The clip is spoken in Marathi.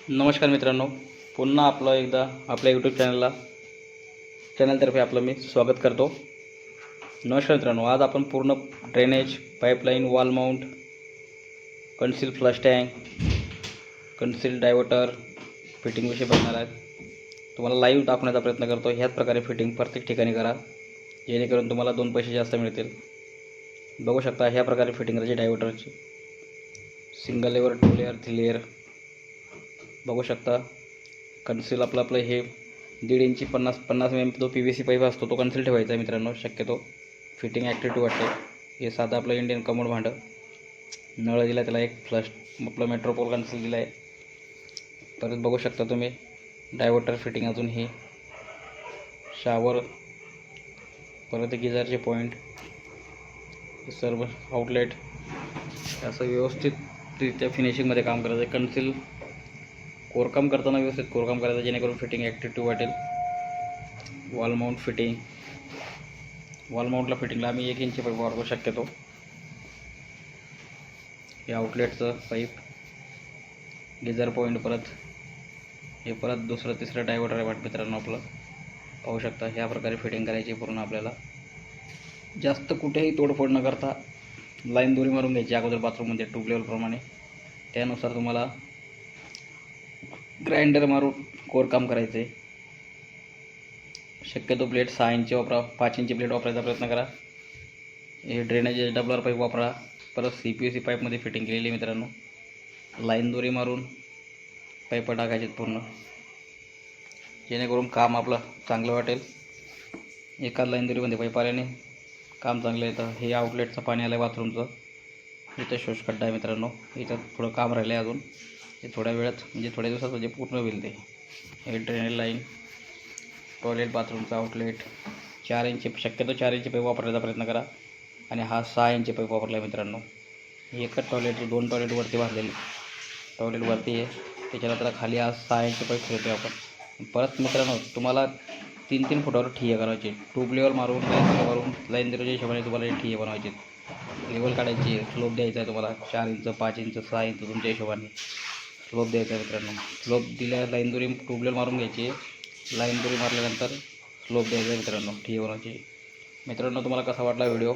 नमस्कार मित्रांनो, पुन्हा आपलं एकदा आपल्या यूट्यूब चॅनलतर्फे आपलं मी स्वागत करतो. नमस्कार मित्रांनो, आज आपण पूर्ण drainage, pipeline, wall mount, conceal flush tank, conceal diverter फिटिंगविषयी बघणार आहेत. तुम्हाला लाईव्ह दाखवण्याचा प्रयत्न करतो. ह्याच प्रकारे फिटिंग प्रत्येक ठिकाणी करा, जेणेकरून तुम्हाला 2 पैसे जास्त मिळतील. बघू शकता ह्या प्रकारे फिटिंग करायची डायव्हर्टरची. सिंगल लेअर, 2 लेअर, 3 लेअर बघू शकता. कन्सील आपलं हे 1.5 इंची 50 mm जो PVC पाईप असतो तो कन्सील ठेवायचा आहे मित्रांनो. शक्यतो फिटिंग ॲक्टिव्ह वाटते. हे साधं आपलं इंडियन कमोड भांडं. नळ दिला, त्याला एक फ्लश आपलं मेट्रोपोल कन्सील दिला आहे. परत बघू शकता तुम्ही डायव्हर्टर फिटिंग, अजून हे शावर, परत गिझरचे पॉईंट, सर्व आउटलेट, असं व्यवस्थितरित्या फिनिशिंगमध्ये काम करायचं आहे. कन्सील कोरकाम करताना व्यवस्थित कोरकाम करायचं, जेणेकरून फिटिंग ॲक्टिव्ह वाटेल. वॉल माउंट फिटिंग, वॉल माउंटला फिटिंगला आम्ही 1 इंची पाईप वापरू शक्यतो. हे आउटलेटचं पाईप, गिझर पॉईंट, परत दुसरं तिसरं डायव्हर्टर आहे मित्रांनो आपलं. पाहू शकता ह्या प्रकारे फिटिंग करायची पूर्ण आपल्याला. जास्त कुठेही तोडफोड न करता लाईन दोरी मारून घ्यायची अगोदर बाथरूममध्ये ट्यूब लेवलप्रमाणे. त्यानुसार तुम्हाला ग्राइंडर मारून कोरकाम करायचं आहे. शक्यतो प्लेट 6 इंची वापरा, 5 इंची प्लेट वापरायचा प्रयत्न करा. हे ड्रेनेज डबलर पाईप वापरा. परत CPVC पाईपमध्ये फिटिंग केलेली आहे मित्रांनो. लाईन दोरी मारून पाईप टाकायचे पूर्ण, जेणेकरून काम आपलं चांगलं वाटेल. एकाच लाईन दोरीमध्ये पाईप आल्याने काम चांगलं येतं. हे आउटलेटचं पाणी आलं आहे बाथरूमचं. इथं शोषखड्डा आहे मित्रांनो. इथं थोडं काम राहिलं आहे अजून. ते थोड्या वेळात, म्हणजे थोड्या दिवसात म्हणजे पूर्ण होईल ते. हे ड्रेनेज लाईन, टॉयलेट, बाथरूमचा आउटलेट. 4 इंची, शक्यतो 4 इंची पाईप वापरायचा प्रयत्न करा. आणि हा 6 इंची पाईप वापरला आहे मित्रांनो. एकच टॉयलेट, 2 टॉयलेट वरती बांधलेले, टॉयलेट वरती आहे, त्याच्यानंतर खाली हा 6 इंची पाईप ठेवतो आपण. परत मित्रांनो तुम्हाला 3-3 फुटावर ठिये करायचे. ट्यूब लेवल मारून, लाईन दिल्याच्या हिशोबाने तुम्हाला ठिये बनवायचे. लेवल काढायची, स्लोप द्यायचा आहे तुम्हाला. 4 इंच, 5 इंच, 6 इंच तुमच्या हिशोबाने स्लोप द्यायचा आहे मित्रांनो. स्लोप दिल्या, लाईन दोरी ट्यूब लेवल मारून घ्यायची. लाईन दोरी मारल्यानंतर स्लोप द्यायचा आहे मित्रांनो, ठिये बनवायची. मित्रांनो तुम्हाला कसा वाटला व्हिडिओ